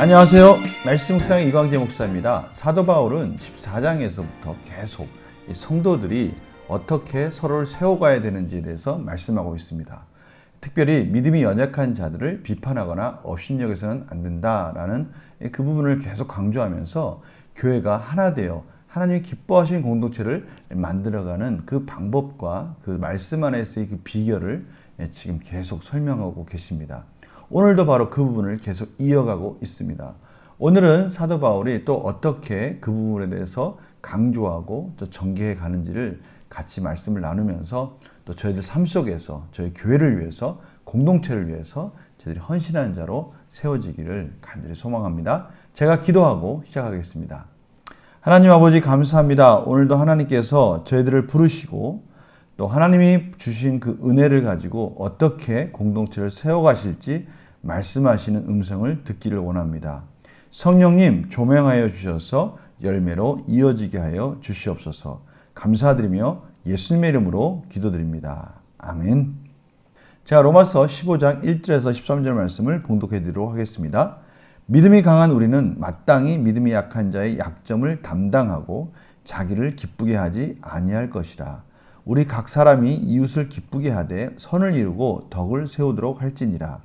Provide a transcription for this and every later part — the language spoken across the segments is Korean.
안녕하세요. 말씀 묵상의 이광재 목사입니다. 사도 바울은 14장에서부터 계속 성도들이 어떻게 서로를 세워가야 되는지에 대해서 말씀하고 있습니다. 특별히 믿음이 연약한 자들을 비판하거나 업신여겨서는 안 된다라는 그 부분을 계속 강조하면서 교회가 하나 되어 하나님이 기뻐하시는 공동체를 만들어가는 그 방법과 그 말씀 안에서의 그 비결을 지금 계속 설명하고 계십니다. 오늘도 바로 그 부분을 계속 이어가고 있습니다. 오늘은 사도 바울이 또 어떻게 그 부분에 대해서 강조하고 또 전개해 가는지를 같이 말씀을 나누면서 또 저희들 삶 속에서 저희 교회를 위해서 공동체를 위해서 저희들이 헌신하는 자로 세워지기를 간절히 소망합니다. 제가 기도하고 시작하겠습니다. 하나님 아버지 감사합니다. 오늘도 하나님께서 저희들을 부르시고 또 하나님이 주신 그 은혜를 가지고 어떻게 공동체를 세워가실지 말씀하시는 음성을 듣기를 원합니다. 성령님 조명하여 주셔서 열매로 이어지게 하여 주시옵소서. 감사드리며 예수님의 이름으로 기도드립니다. 아멘. 제가 로마서 15장 1절에서 13절 말씀을 봉독해 드리도록 하겠습니다. 믿음이 강한 우리는 마땅히 믿음이 약한 자의 약점을 담당하고 자기를 기쁘게 하지 아니할 것이라. 우리 각 사람이 이웃을 기쁘게 하되 선을 이루고 덕을 세우도록 할지니라.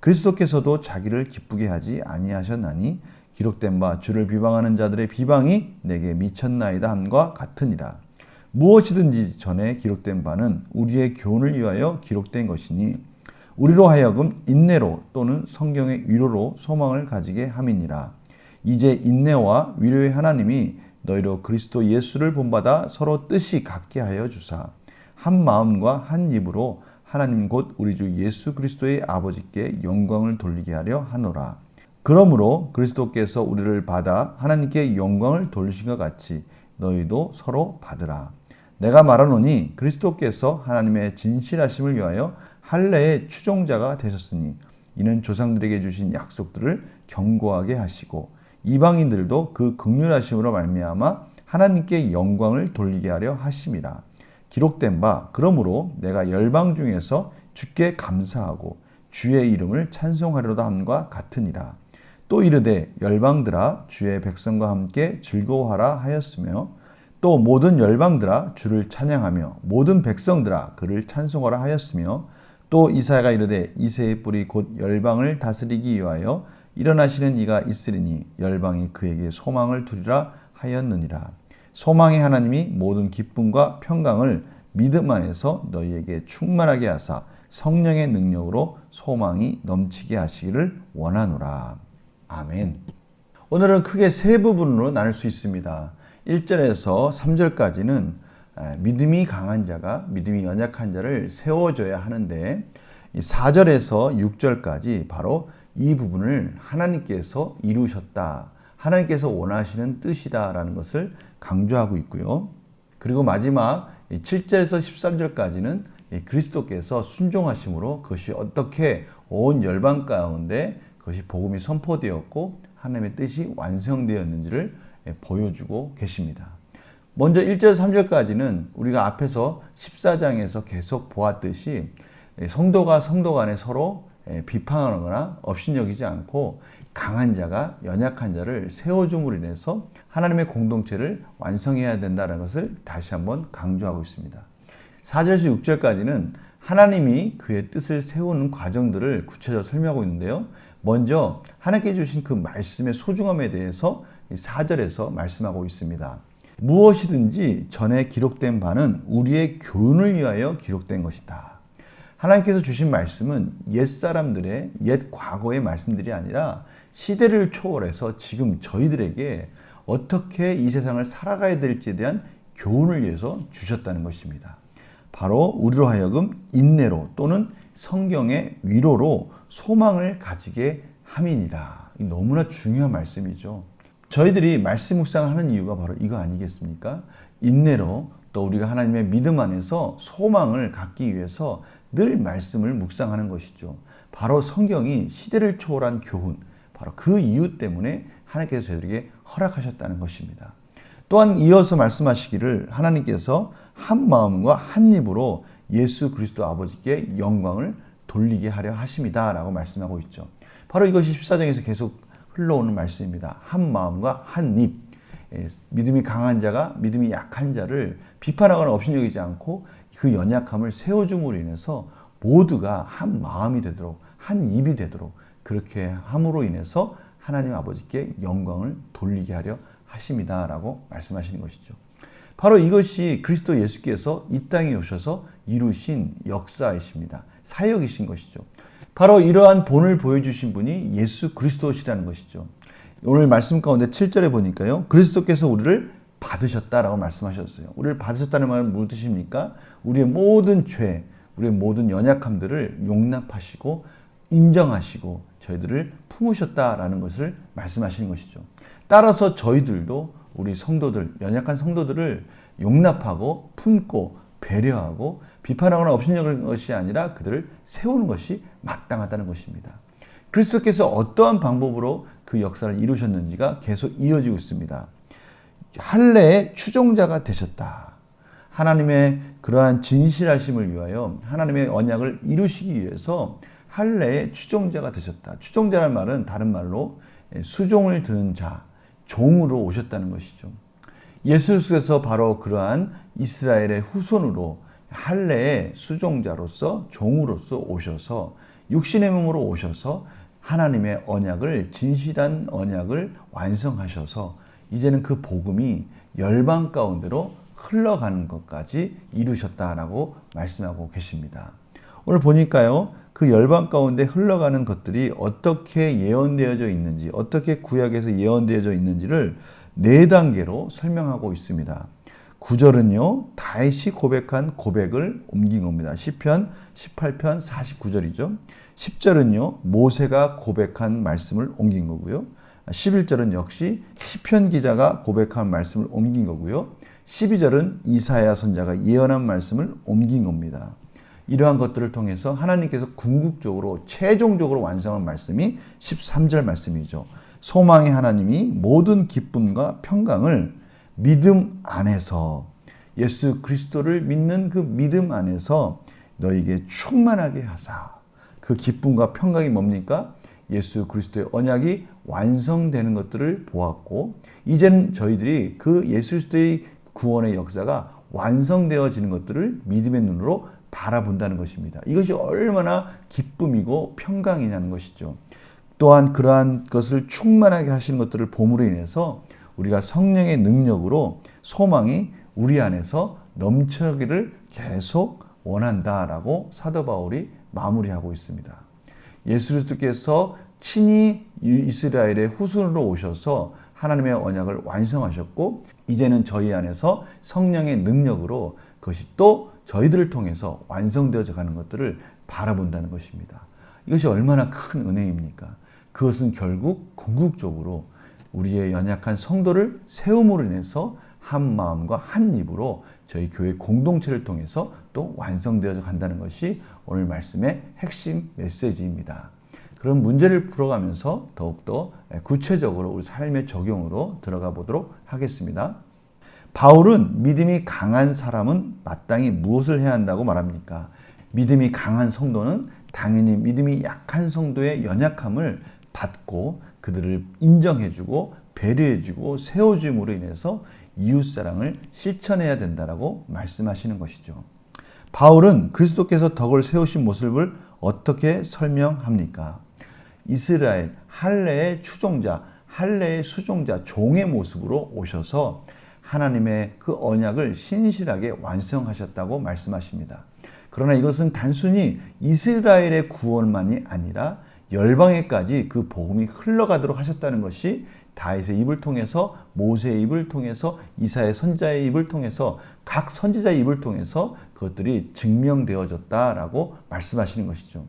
그리스도께서도 자기를 기쁘게 하지 아니하셨나니 기록된 바 주를 비방하는 자들의 비방이 내게 미쳤나이다 함과 같으니라. 무엇이든지 전에 기록된 바는 우리의 교훈을 위하여 기록된 것이니 우리로 하여금 인내로 또는 성경의 위로로 소망을 가지게 함이니라. 이제 인내와 위로의 하나님이 너희로 그리스도 예수를 본받아 서로 뜻이 같게 하여 주사 한 마음과 한 입으로 하나님 곧 우리 주 예수 그리스도의 아버지께 영광을 돌리게 하려 하노라. 그러므로 그리스도께서 우리를 받아 하나님께 영광을 돌리신 것 같이 너희도 서로 받으라. 내가 말하노니 그리스도께서 하나님의 진실하심을 위하여 할례의 추종자가 되셨으니 이는 조상들에게 주신 약속들을 견고하게 하시고 이방인들도 그 긍휼하심으로 말미암아 하나님께 영광을 돌리게 하려 하심이라. 기록된 바 그러므로 내가 열방 중에서 주께 감사하고 주의 이름을 찬송하려다 함과 같으니라. 또 이르되 열방들아 주의 백성과 함께 즐거워하라 하였으며 또 모든 열방들아 주를 찬양하며 모든 백성들아 그를 찬송하라 하였으며 또 이사야가 이르되 이새의 뿔이 곧 열방을 다스리기 위하여 일어나시는 이가 있으리니 열방이 그에게 소망을 두리라 하였느니라. 소망의 하나님이 모든 기쁨과 평강을 믿음 안에서 너희에게 충만하게 하사 성령의 능력으로 소망이 넘치게 하시기를 원하노라. 아멘. 오늘은 크게 세 부분으로 나눌 수 있습니다. 1절에서 3절까지는 믿음이 강한 자가 믿음이 연약한 자를 세워줘야 하는데 4절에서 6절까지 바로 이 부분을 하나님께서 이루셨다. 하나님께서 원하시는 뜻이다라는 것을 강조하고 있고요. 그리고 마지막 7절에서 13절까지는 그리스도께서 순종하심으로 그것이 어떻게 온 열방 가운데 그것이 복음이 선포되었고 하나님의 뜻이 완성되었는지를 보여주고 계십니다. 먼저 1절 3절까지는 우리가 앞에서 14장에서 계속 보았듯이 성도가 성도 간에 서로 비판하거나 업신여기지 않고 강한 자가 연약한 자를 세워줌으로 인해서 하나님의 공동체를 완성해야 된다는 것을 다시 한번 강조하고 있습니다. 4절에서 6절까지는 하나님이 그의 뜻을 세우는 과정들을 구체적으로 설명하고 있는데요. 먼저 하나님께 주신 그 말씀의 소중함에 대해서 4절에서 말씀하고 있습니다. 무엇이든지 전에 기록된 바는 우리의 교훈을 위하여 기록된 것이다. 하나님께서 주신 말씀은 옛사람들의 옛 과거의 말씀들이 아니라 시대를 초월해서 지금 저희들에게 어떻게 이 세상을 살아가야 될지에 대한 교훈을 위해서 주셨다는 것입니다. 바로 우리로 하여금 인내로 또는 성경의 위로로 소망을 가지게 함이니라. 너무나 중요한 말씀이죠. 저희들이 말씀 묵상을 하는 이유가 바로 이거 아니겠습니까? 인내로 또 우리가 하나님의 믿음 안에서 소망을 갖기 위해서 늘 말씀을 묵상하는 것이죠. 바로 성경이 시대를 초월한 교훈, 바로 그 이유 때문에 하나님께서 저희들에게 허락하셨다는 것입니다. 또한 이어서 말씀하시기를 하나님께서 한 마음과 한 입으로 예수 그리스도 아버지께 영광을 돌리게 하려 하심이다 라고 말씀하고 있죠. 바로 이것이 14장에서 계속 흘러오는 말씀입니다. 한 마음과 한 입. 믿음이 강한 자가 믿음이 약한 자를 비판하거나 업신여기지 않고 그 연약함을 세워줌으로 인해서 모두가 한 마음이 되도록 한 입이 되도록 그렇게 함으로 인해서 하나님 아버지께 영광을 돌리게 하려 하심이다라고 말씀하시는 것이죠. 바로 이것이 그리스도 예수께서 이 땅에 오셔서 이루신 역사이십니다. 사역이신 것이죠. 바로 이러한 본을 보여주신 분이 예수 그리스도시라는 것이죠. 오늘 말씀 가운데 7절에 보니까요. 그리스도께서 우리를 받으셨다라고 말씀하셨어요. 우리를 받으셨다는 말은 무슨 뜻입니까? 우리의 모든 죄, 우리의 모든 연약함들을 용납하시고 인정하시고 저희들을 품으셨다라는 것을 말씀하시는 것이죠. 따라서 저희들도 우리 성도들, 연약한 성도들을 용납하고 품고 배려하고 비판하거나 업신여기는 것이 아니라 그들을 세우는 것이 마땅하다는 것입니다. 그리스도께서 어떠한 방법으로 그 역사를 이루셨는지가 계속 이어지고 있습니다. 할례의 추종자가 되셨다. 하나님의 그러한 진실하심을 위하여 하나님의 언약을 이루시기 위해서 할례의 추종자가 되셨다. 추종자란 말은 다른 말로 수종을 드는 자, 종으로 오셨다는 것이죠. 예수께서 바로 그러한 이스라엘의 후손으로 할례의 수종자로서 종으로서 오셔서 육신의 몸으로 오셔서 하나님의 언약을 진실한 언약을 완성하셔서 이제는 그 복음이 열방 가운데로 흘러가는 것까지 이루셨다라고 말씀하고 계십니다. 오늘 보니까요. 그 열방 가운데 흘러가는 것들이 어떻게 예언되어져 있는지, 어떻게 구약에서 예언되어져 있는지를 4단계로 설명하고 있습니다. 9절은요. 다윗이 고백한 고백을 옮긴 겁니다. 시편 18편 49절이죠. 10절은요. 모세가 고백한 말씀을 옮긴 거고요. 11절은 역시 시편 기자가 고백한 말씀을 옮긴 거고요. 12절은 이사야 선지자가 예언한 말씀을 옮긴 겁니다. 이러한 것들을 통해서 하나님께서 궁극적으로 최종적으로 완성한 말씀이 13절 말씀이죠. 소망의 하나님이 모든 기쁨과 평강을 믿음 안에서 예수 그리스도를 믿는 그 믿음 안에서 너에게 충만하게 하사. 그 기쁨과 평강이 뭡니까? 예수 그리스도의 언약이 완성되는 것들을 보았고 이제는 저희들이 그 예수 그리스도의 구원의 역사가 완성되어지는 것들을 믿음의 눈으로 바라본다는 것입니다. 이것이 얼마나 기쁨이고 평강이냐는 것이죠. 또한 그러한 것을 충만하게 하시는 것들을 봄으로 인해서 우리가 성령의 능력으로 소망이 우리 안에서 넘쳐기를 계속 원한다라고 사도 바울이 마무리하고 있습니다. 예수 그리스도께서 친히 이스라엘의 후손으로 오셔서 하나님의 언약을 완성하셨고 이제는 저희 안에서 성령의 능력으로 그것이 또 저희들을 통해서 완성되어져 가는 것들을 바라본다는 것입니다. 이것이 얼마나 큰 은혜입니까? 그것은 결국 궁극적으로 우리의 연약한 성도를 세움으로 인해서 한 마음과 한 입으로 저희 교회 공동체를 통해서 또 완성되어져 간다는 것이 오늘 말씀의 핵심 메시지입니다. 그런 문제를 풀어가면서 더욱더 구체적으로 우리 삶의 적용으로 들어가 보도록 하겠습니다. 바울은 믿음이 강한 사람은 마땅히 무엇을 해야 한다고 말합니까? 믿음이 강한 성도는 당연히 믿음이 약한 성도의 연약함을 받고 그들을 인정해주고 배려해주고 세워줌으로 인해서 이웃사랑을 실천해야 된다라고 말씀하시는 것이죠. 바울은 그리스도께서 덕을 세우신 모습을 어떻게 설명합니까? 이스라엘 할례의 추종자, 할례의 수종자, 종의 모습으로 오셔서 하나님의 그 언약을 신실하게 완성하셨다고 말씀하십니다. 그러나 이것은 단순히 이스라엘의 구원만이 아니라 열방에까지 그 복음이 흘러가도록 하셨다는 것이 다윗의 입을 통해서 모세의 입을 통해서 이사야 선지자의 입을 통해서 각 선지자의 입을 통해서 그것들이 증명되어졌다라고 말씀하시는 것이죠.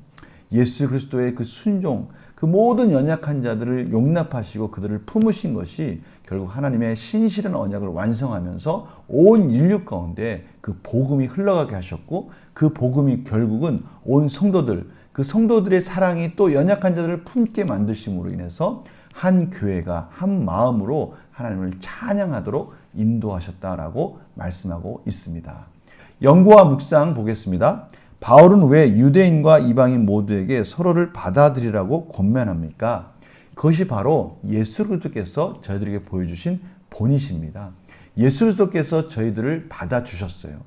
예수 그리스도의 그 순종, 그 모든 연약한 자들을 용납하시고 그들을 품으신 것이 결국 하나님의 신실한 언약을 완성하면서 온 인류 가운데 그 복음이 흘러가게 하셨고 그 복음이 결국은 온 성도들, 그 성도들의 사랑이 또 연약한 자들을 품게 만드심으로 인해서 한 교회가 한 마음으로 하나님을 찬양하도록 인도하셨다라고 말씀하고 있습니다. 연구와 묵상 보겠습니다. 바울은 왜 유대인과 이방인 모두에게 서로를 받아들이라고 권면합니까? 그것이 바로 예수 그리스도께서 저희들에게 보여주신 본이십니다. 예수 그리스도께서 저희들을 받아주셨어요.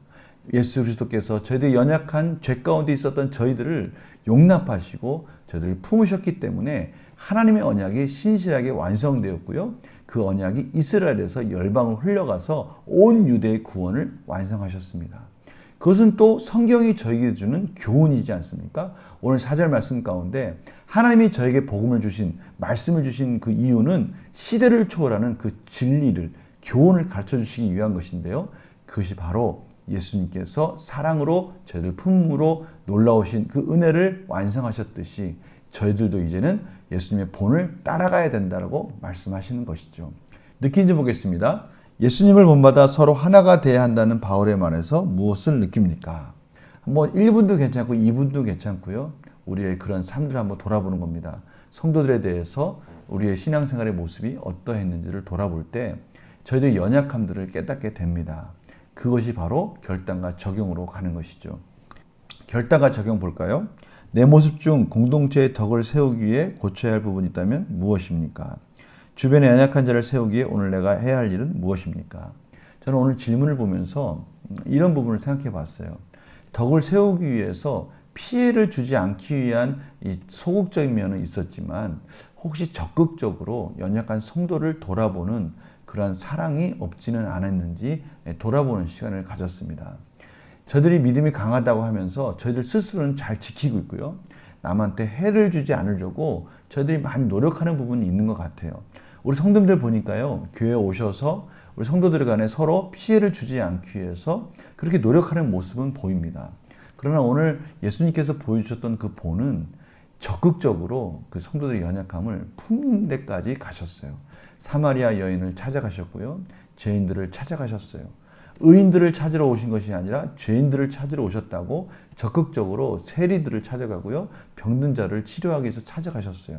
예수 그리스도께서 저희들이 연약한 죄 가운데 있었던 저희들을 용납하시고 저희들을 품으셨기 때문에 하나님의 언약이 신실하게 완성되었고요. 그 언약이 이스라엘에서 열방으로 흘러가서 온 유대의 구원을 완성하셨습니다. 그것은 또 성경이 저에게 주는 교훈이지 않습니까? 오늘 4절 말씀 가운데 하나님이 저에게 복음을 주신, 말씀을 주신 그 이유는 시대를 초월하는 그 진리를, 교훈을 가르쳐 주시기 위한 것인데요. 그것이 바로 예수님께서 사랑으로 저희들 품으로 놀라우신 그 은혜를 완성하셨듯이 저희들도 이제는 예수님의 본을 따라가야 된다고 말씀하시는 것이죠. 느낀지 보겠습니다. 예수님을 본받아 서로 하나가 돼야 한다는 바울의 말에서 무엇을 느낍니까? 뭐 1분도 괜찮고 2분도 괜찮고요. 우리의 그런 삶들을 한번 돌아보는 겁니다. 성도들에 대해서 우리의 신앙생활의 모습이 어떠했는지를 돌아볼 때 저희들의 연약함들을 깨닫게 됩니다. 그것이 바로 결단과 적용으로 가는 것이죠. 결단과 적용 볼까요? 내 모습 중 공동체의 덕을 세우기 위해 고쳐야 할 부분이 있다면 무엇입니까? 주변에 연약한 자를 세우기 위해 오늘 내가 해야 할 일은 무엇입니까? 저는 오늘 질문을 보면서 이런 부분을 생각해 봤어요. 덕을 세우기 위해서 피해를 주지 않기 위한 이 소극적인 면은 있었지만 혹시 적극적으로 연약한 성도를 돌아보는 그러한 사랑이 없지는 않았는지 돌아보는 시간을 가졌습니다. 저희들이 믿음이 강하다고 하면서 저희들 스스로는 잘 지키고 있고요. 남한테 해를 주지 않으려고 저희들이 많이 노력하는 부분이 있는 것 같아요. 우리 성도들 보니까요. 교회에 오셔서 우리 성도들 간에 서로 피해를 주지 않기 위해서 그렇게 노력하는 모습은 보입니다. 그러나 오늘 예수님께서 보여주셨던 그 본은 적극적으로 그 성도들의 연약함을 품는 데까지 가셨어요. 사마리아 여인을 찾아가셨고요. 죄인들을 찾아가셨어요. 의인들을 찾으러 오신 것이 아니라 죄인들을 찾으러 오셨다고 적극적으로 세리들을 찾아가고요. 병든 자를 치료하기 위해서 찾아가셨어요.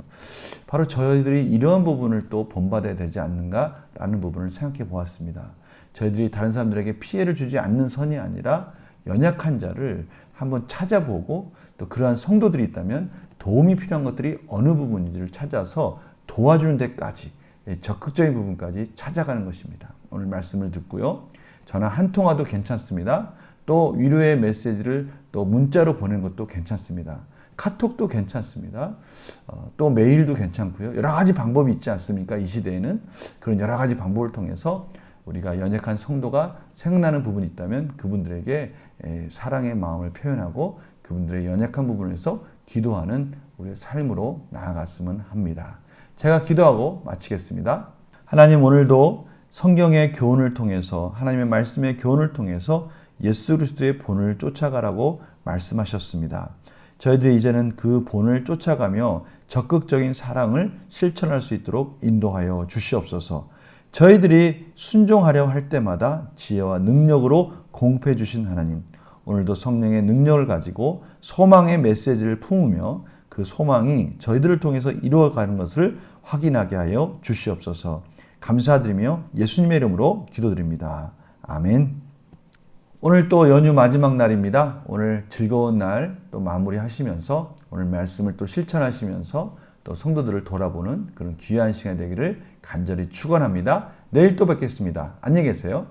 바로 저희들이 이러한 부분을 또 본받아야 되지 않는가라는 부분을 생각해 보았습니다. 저희들이 다른 사람들에게 피해를 주지 않는 선이 아니라 연약한 자를 한번 찾아보고 또 그러한 성도들이 있다면 도움이 필요한 것들이 어느 부분인지를 찾아서 도와주는 데까지 적극적인 부분까지 찾아가는 것입니다. 오늘 말씀을 듣고요. 전화 한 통화도 괜찮습니다. 또 위로의 메시지를 또 문자로 보내는 것도 괜찮습니다. 카톡도 괜찮습니다. 또 메일도 괜찮고요. 여러 가지 방법이 있지 않습니까? 이 시대에는 그런 여러 가지 방법을 통해서 우리가 연약한 성도가 생각나는 부분이 있다면 그분들에게 사랑의 마음을 표현하고 그분들의 연약한 부분에서 기도하는 우리의 삶으로 나아갔으면 합니다. 제가 기도하고 마치겠습니다. 하나님, 오늘도 성경의 교훈을 통해서 하나님의 말씀의 교훈을 통해서 예수 그리스도의 본을 쫓아가라고 말씀하셨습니다. 저희들이 이제는 그 본을 쫓아가며 적극적인 사랑을 실천할 수 있도록 인도하여 주시옵소서. 저희들이 순종하려 할 때마다 지혜와 능력으로 공급해 주신 하나님, 오늘도 성령의 능력을 가지고 소망의 메시지를 품으며 그 소망이 저희들을 통해서 이루어가는 것을 확인하게 하여 주시옵소서. 감사드리며 예수님의 이름으로 기도드립니다. 아멘. 오늘 또 연휴 마지막 날입니다. 오늘 즐거운 날 또 마무리하시면서 오늘 말씀을 또 실천하시면서 또 성도들을 돌아보는 그런 귀한 시간이 되기를 간절히 축원합니다. 내일 또 뵙겠습니다. 안녕히 계세요.